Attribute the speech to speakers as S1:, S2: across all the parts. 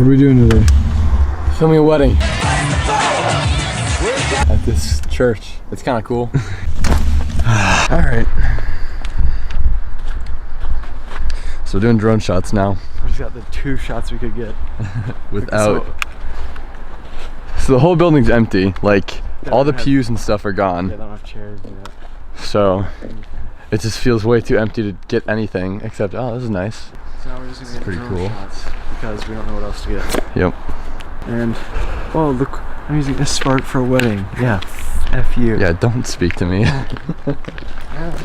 S1: What are we doing today?
S2: Filming a wedding at this church. It's kind of cool. All right. So we're doing drone shots now.
S1: We just got the 2 shots we could get.
S2: Without. So the whole building's empty. Like all the pews and stuff are gone.
S1: They don't have chairs yet.
S2: So it just feels way too empty to get anything except, oh, this is nice.
S1: So now we're just gonna get
S2: pretty
S1: drone
S2: cool.
S1: shots because we don't know what else to get.
S2: Yep.
S1: And oh look, I'm using a spark for a wedding. Yeah, F you.
S2: Yeah, don't speak to me.
S1: Yeah,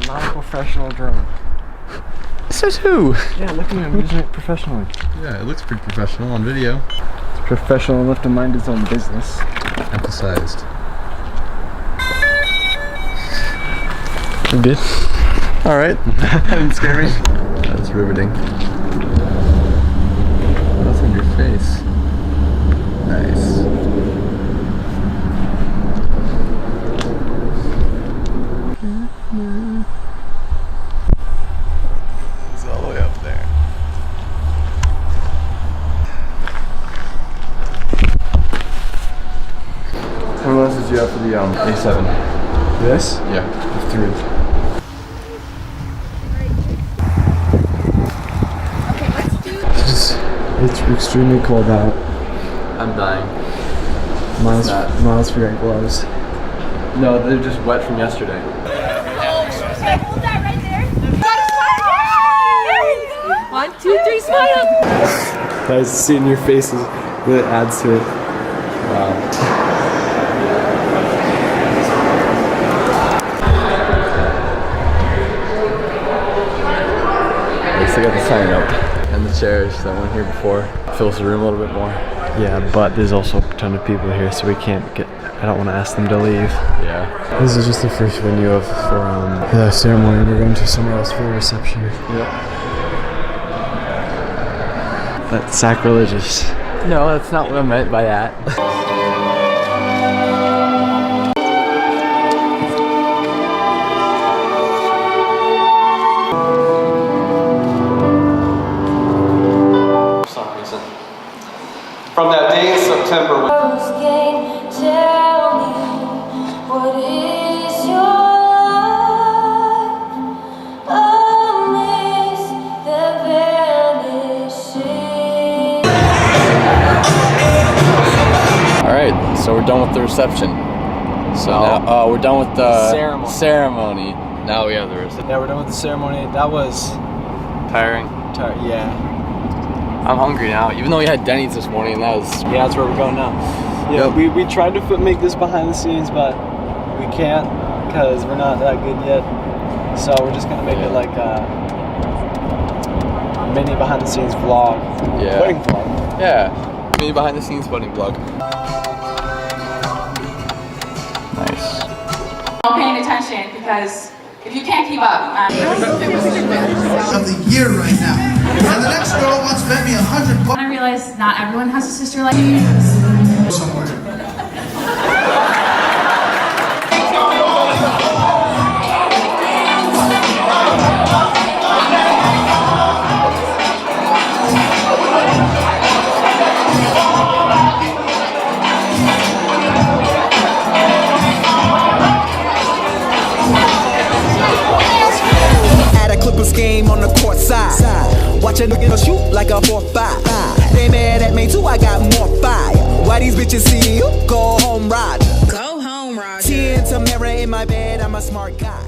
S1: not a professional drone.
S2: Says who?
S1: Yeah, look at me, I'm using it professionally.
S2: Yeah, it looks pretty professional on video.
S1: It's professional enough to mind its own business.
S2: Emphasized.
S1: You good?
S2: All right. That didn't scare me. That's riveting. What's on your face? Nice. It's all the way up there. How much did you have for the A7?
S1: This?
S2: Yeah.
S1: 3. It's extremely cold out.
S2: I'm dying.
S1: Miles for your gloves.
S2: No, they're just wet from yesterday.
S3: Hold that right there. Got a smile. 1, 2, 3, smile.
S1: Guys, seeing your faces really adds to it.
S2: Wow. At least I got the sign up. And the chairs that weren't here before. Fills the room a little bit more.
S1: Yeah, but there's also a ton of people here, so we can't get. I don't want to ask them to leave.
S2: Yeah.
S1: This is just the first venue for the ceremony. We're going to somewhere else for the reception.
S2: Yep.
S1: That's sacrilegious.
S2: No, that's not what I meant by that.
S4: From that day in September.
S3: Tell me, what is your life? Amidst the vanishing.
S2: All right, so we're done with the reception. So now, we're done with the ceremony. Now we have the reception.
S1: Yeah, we're done with the ceremony. That was
S2: Tiring.
S1: yeah.
S2: I'm hungry now, even though we had Denny's this morning, and that was...
S1: Yeah, that's where we're going now. Yeah,
S2: Yep.
S1: we tried to make this behind the scenes, but we can't because we're not that good yet. So we're just gonna make it like a mini behind the scenes vlog.
S2: Yeah.
S1: Wedding vlog.
S2: Yeah, maybe behind the scenes wedding vlog. Nice.
S5: I'm paying attention because if you can't keep up,
S6: of the year right now. And the next girl once bet me $100.
S5: I realize not everyone has a sister like you.
S6: Somewhere.
S7: Had a Clippers game on the court side. Watch a nigga shoot like a 4-5. They mad at me too, I got more fire. Why these bitches see you? Go home, Roger.
S8: Go home, Roger.
S7: Tea and Tamara in my bed, I'm a smart guy.